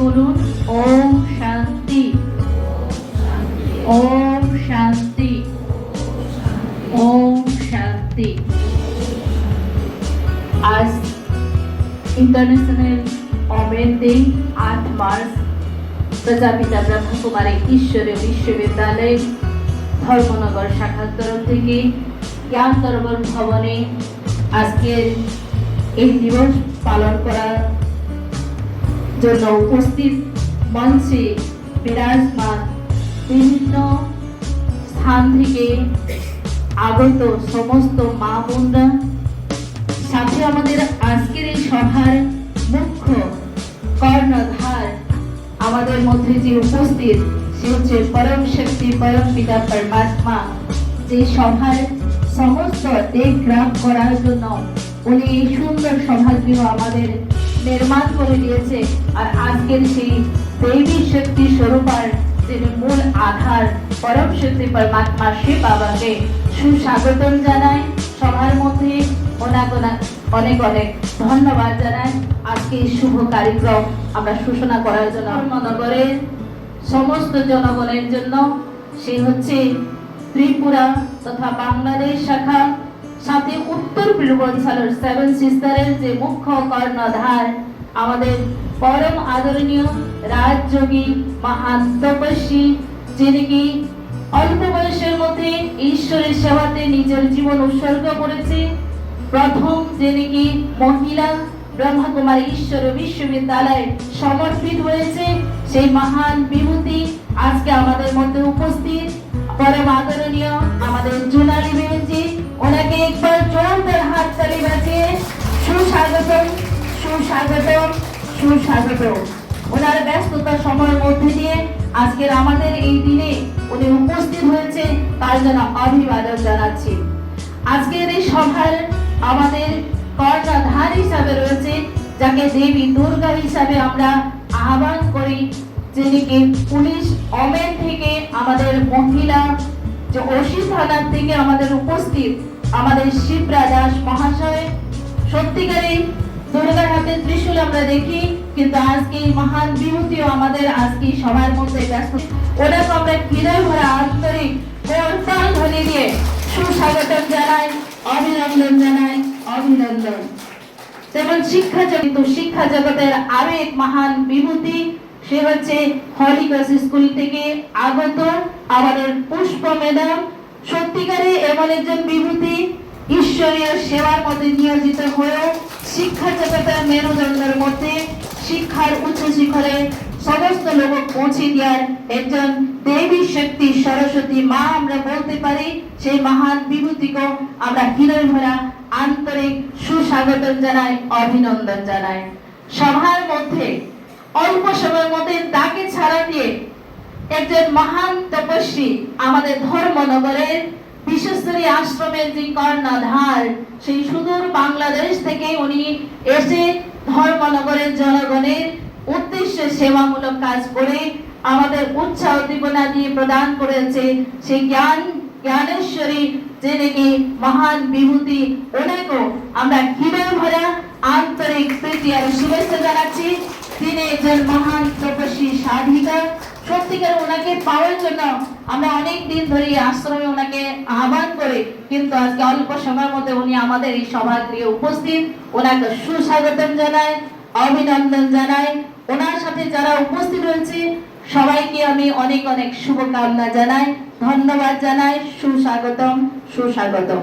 বলুন ওম শান্তি, ওম শান্তি, ওম শান্তি। आज इंटरनेशनल ओमेन डे 8 मार्च प्रजापिता ब्रह्मा कुमारी ईश्वरीय विश्वविद्यालय धर्मनगर शाखार तरफ থেকে জ্ঞান দরবার ভবনে আজকের এই দিবস পালন করার জন্য উপস্থিত মঞ্চে বিরাজমান বিভিন্ন স্থান থেকে আগত সমস্ত মা বোনরা, সাথে আমাদের আজকের এই সভার মুখ্য কর্ণধার আমাদের মধ্যে যে উপস্থিত, সে হচ্ছে পরম শক্তি পরম পিতা পরমাত্মা। যে সভার সমস্ত দিক গ্রাম করার জন্য উনি এই সুন্দর সভাগৃহ আমাদের নির্মাণ করে দিয়েছে। আর আজকের সেই দেবী শক্তি স্বরূপার যিনি মূল আধার পরম শক্তি পরমাত্মা, সে বাবাকে সুস্বাগতম জানাই। সবার মধ্যে অনেক অনেক ধন্যবাদ জানাই আজকে এই শুভ কার্যক্রম আমরা সূচনা করার জন্য। ধর্মনগরের সমস্ত জনগণের জন্য, সে হচ্ছে ত্রিপুরা তথা বাংলাদেশ শাখা, সাথে উত্তর পূর্বাঞ্চলের 7 সিস্টারের যে মুখ্য কর্ণধার আমাদের পরম আদরণীয় রাজযোগী মহান তপস্বী, যিনি কি অল্প বয়সের মধ্যে ঈশ্বরের সেবাতে নিজের জীবন উৎসর্গ করেছে। প্রথম যিনি কি মহিলা ব্রহ্মা কুমারী ঈশ্বর বিশ্ববিদ্যালয়ে সমর্পিত হয়েছে, সেই মহান বিভূতি আজকে আমাদের মধ্যে উপস্থিত। পরম আদরণীয় আমাদের জুনালি বেঞ্জি, ওনাকে একবার জোরদার হাত তালি বাজিয়ে সুস্বাগতম, সুস্বাগতম, সুস্বাগতম। ওনার ব্যস্ততার সময়ের মধ্যে দিয়ে আজকের আমাদের এই দিনে উনি উপস্থিত হয়েছে, তার জন্য অভিবাদন জানাচ্ছি। আজকের এই সভার আমাদের কর্ণধার হিসাবে রয়েছে, যাকে দেবী দুর্গা হিসাবে আমরা আহ্বান করি, যিনি কি পুলিশ ওমেন থেকে আমাদের মহিলা যে ওসি থানার থেকে আমাদের উপস্থিত আমাদের শিপ্রা দাস মহাশয়। সত্যিকারই দুর্গার হাতে ত্রিশূল আমরা দেখি, কিন্তু আজকে এই মহান বিভূতিও আমাদের আজকে সবার মধ্যে ব্যস্ত। ওনাকে আমরা হৃদয় ভরা আন্তরিক করতাল ধ্বনি দিয়ে সুস্বাগতম জানাই, অভিনন্দন জানাই, অভিনন্দন। যেমন শিক্ষা জগতের আরো এক মহান বিভূতি, সে হচ্ছে হলিক্রস স্কুল থেকে আগত আমাদের পুষ্প ম্যাডাম। সত্যিকারে এমন একজন বিভূতি, ঈশ্বরীয় সেবার মধ্যে নিয়োজিত হয়েও শিক্ষা জগতের মেরুদণ্ডের মধ্যে শিক্ষার উচ্চ শিখরে সমস্ত লোক পৌঁছে দেওয়ার একজন দেবী শক্তি সরস্বতী মা আমরা বলতে পারি। সেই মহান বিভূতিকে আমরা হৃদয় ভরা আন্তরিক সুস্বাগতম জানাই, অভিনন্দন জানাই। সভার মধ্যে অল্প সময়ের মধ্যে তাকে ছাড়া দিয়ে একজন মহান তপস্বী আমাদের ধর্মনগরের বিশ্বস্তরী আশ্রমের যে কর্ণধার, সেই সুদূর বাংলাদেশ থেকে উনি এসে ধর্মনগরের জনগণের উদ্দেশ্যে সেবামূলক কাজ করে আমাদের উৎসাহ উদ্দীপনা দিয়ে প্রদান করেছে সেই জ্ঞানেশ্বরী, যিনি কি মহান বিভূতি। ওনাকেও আমরা হৃদয় ভরা আন্তরিক প্রীতি আর শুভেচ্ছা জানাচ্ছি। তিনি একজন মহান তপস্বী সাধিকা। সত্যিকার ওনাকে পাওয়ার জন্য আমরা অনেক দিন ধরে আশ্রমে ওনাকে আহ্বান করে, কিন্তু আজকে অল্প সময়ের মধ্যে উনি আমাদের এই সভাগৃহে উপস্থিত। ওনাকে সুস্বাগতম জানাই, অভিনন্দন জানাই। ওনার সাথে যারা উপস্থিত রয়েছে সবাইকে আমি অনেক অনেক শুভকামনা জানাই, ধন্যবাদ জানাই, সুস্বাগতম, সুস্বাগতম।